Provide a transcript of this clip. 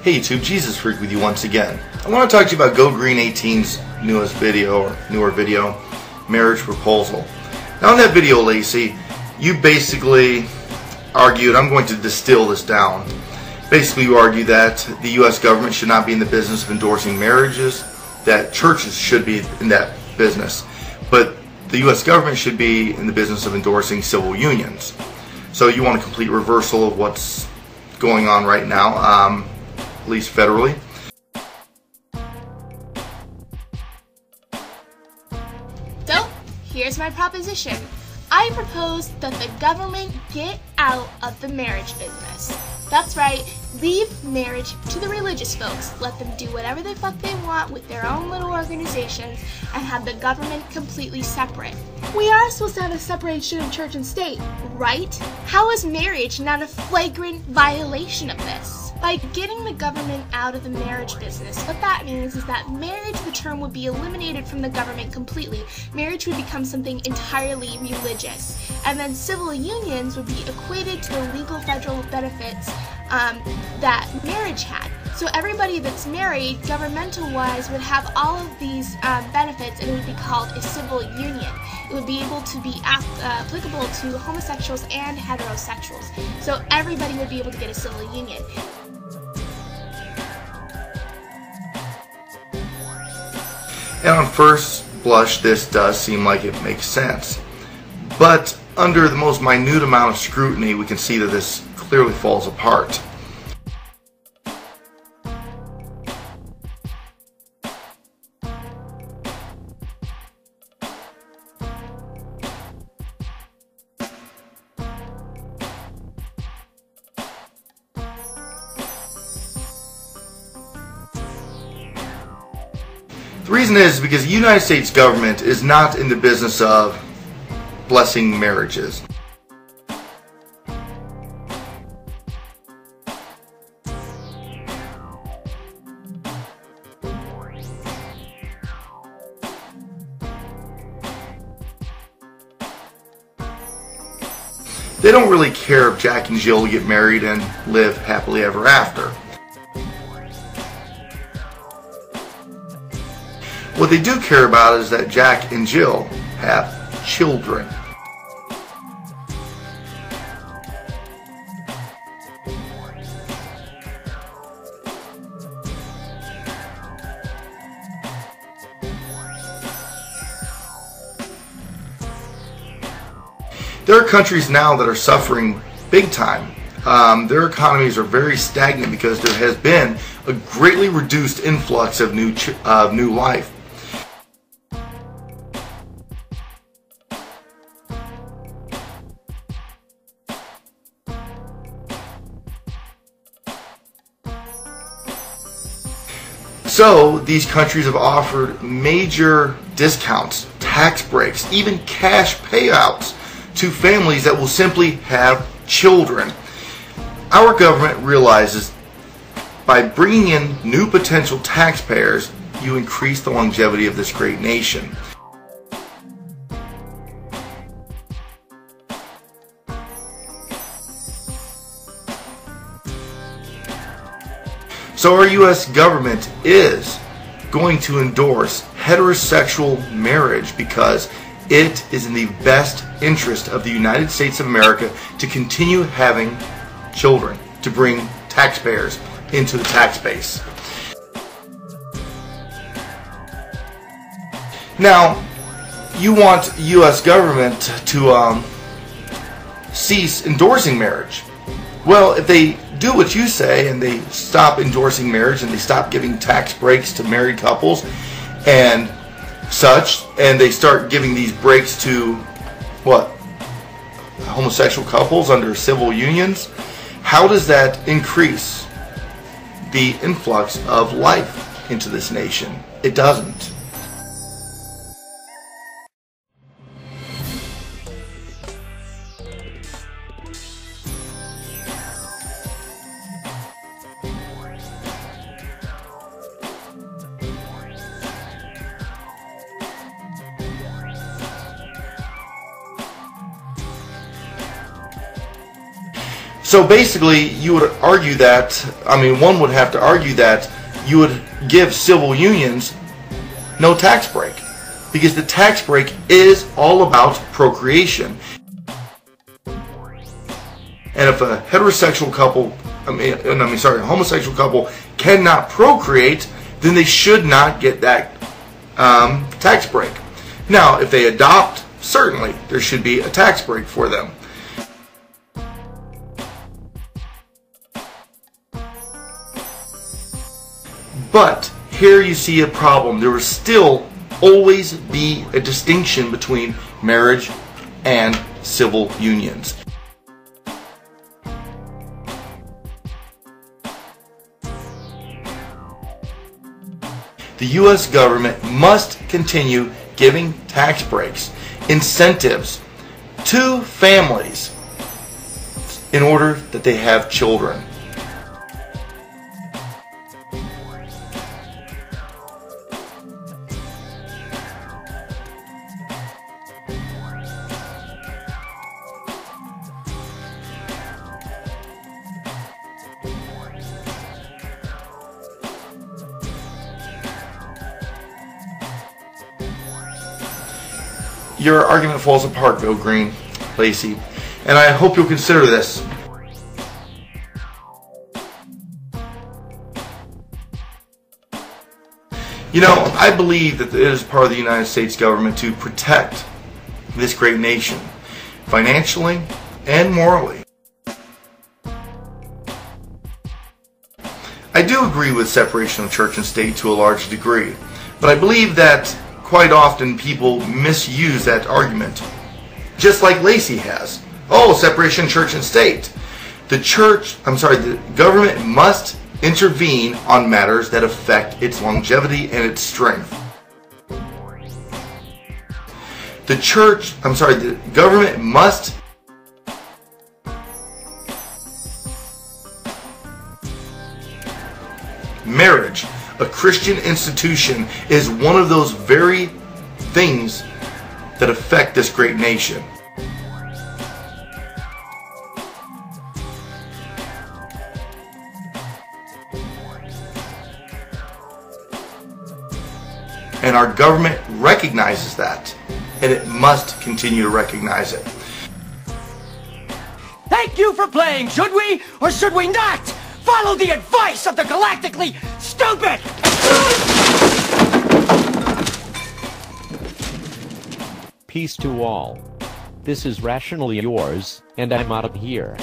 Hey YouTube, Jezuzfreek with you once again. I want to talk to you about GoGreen18's newest video, or newer video, Marriage Proposal. Now in that video, Lacey, you basically argued, I'm going to distill this down. Basically you argue that the U.S. government should not be in the business of endorsing marriages, that churches should be in that business, but the U.S. government should be in the business of endorsing civil unions. So you want a complete reversal of what's going on right now, at least federally. So, here's my proposition. I propose that the government get out of the marriage business. That's right, leave marriage to the religious folks. Let them do whatever the fuck they want with their own little organizations and have the government completely separate. We are supposed to have a separation of church and state, right? How is marriage not a flagrant violation of this? By getting the government out of the marriage business, what that means is that marriage, the term, would be eliminated from the government completely. Marriage would become something entirely religious. And then civil unions would be equated to the legal federal benefits that marriage had. So everybody that's married, governmental-wise, would have all of these benefits, and it would be called a civil union. It would be able to be applicable to homosexuals and heterosexuals. So everybody would be able to get a civil union. And on first blush, this does seem like it makes sense. But under the most minute amount of scrutiny, we can see that this clearly falls apart. The reason is because the United States government is not in the business of blessing marriages. They don't really care if Jack and Jill get married and live happily ever after. What they do care about is that Jack and Jill have children. There are countries now that are suffering big time. Their economies are very stagnant because there has been a greatly reduced influx of new life. So these countries have offered major discounts, tax breaks, even cash payouts to families that will simply have children. Our government realizes by bringing in new potential taxpayers, you increase the longevity of this great nation. So our U.S. government is going to endorse heterosexual marriage because it is in the best interest of the United States of America to continue having children, to bring taxpayers into the tax base. Now, you want U.S. government to cease endorsing marriage. Well, if they do what you say and they stop endorsing marriage and they stop giving tax breaks to married couples and such, and they start giving these breaks to what? Homosexual couples under civil unions, how does that increase the influx of life into this nation? It doesn't. So basically, you would argue that, one would have to argue that you would give civil unions no tax break, because the tax break is all about procreation. And if a heterosexual couple, a homosexual couple cannot procreate, then they should not get that tax break. Now, if they adopt, certainly there should be a tax break for them. But here you see a problem. There will still always be a distinction between marriage and civil unions. The U.S. government must continue giving tax breaks, incentives to families in order that they have children. Your argument falls apart, Bill Green, Lacey, and I hope you'll consider this. You know, I believe that it is part of the United States government to protect this great nation, financially and morally. I do agree with separation of church and state to a large degree, but I believe that quite often people misuse that argument, just like Lacey has. Oh, separation of church and state. The government must intervene on matters that affect its longevity and its strength. The government must marriage, a Christian institution, is one of those very things that affect this great nation. And our government recognizes that, and it must continue to recognize it. Thank you for playing, should we or should we not? Follow the advice of the galactically stupid! Peace to all. This is Rationally Yours, and I'm out of here.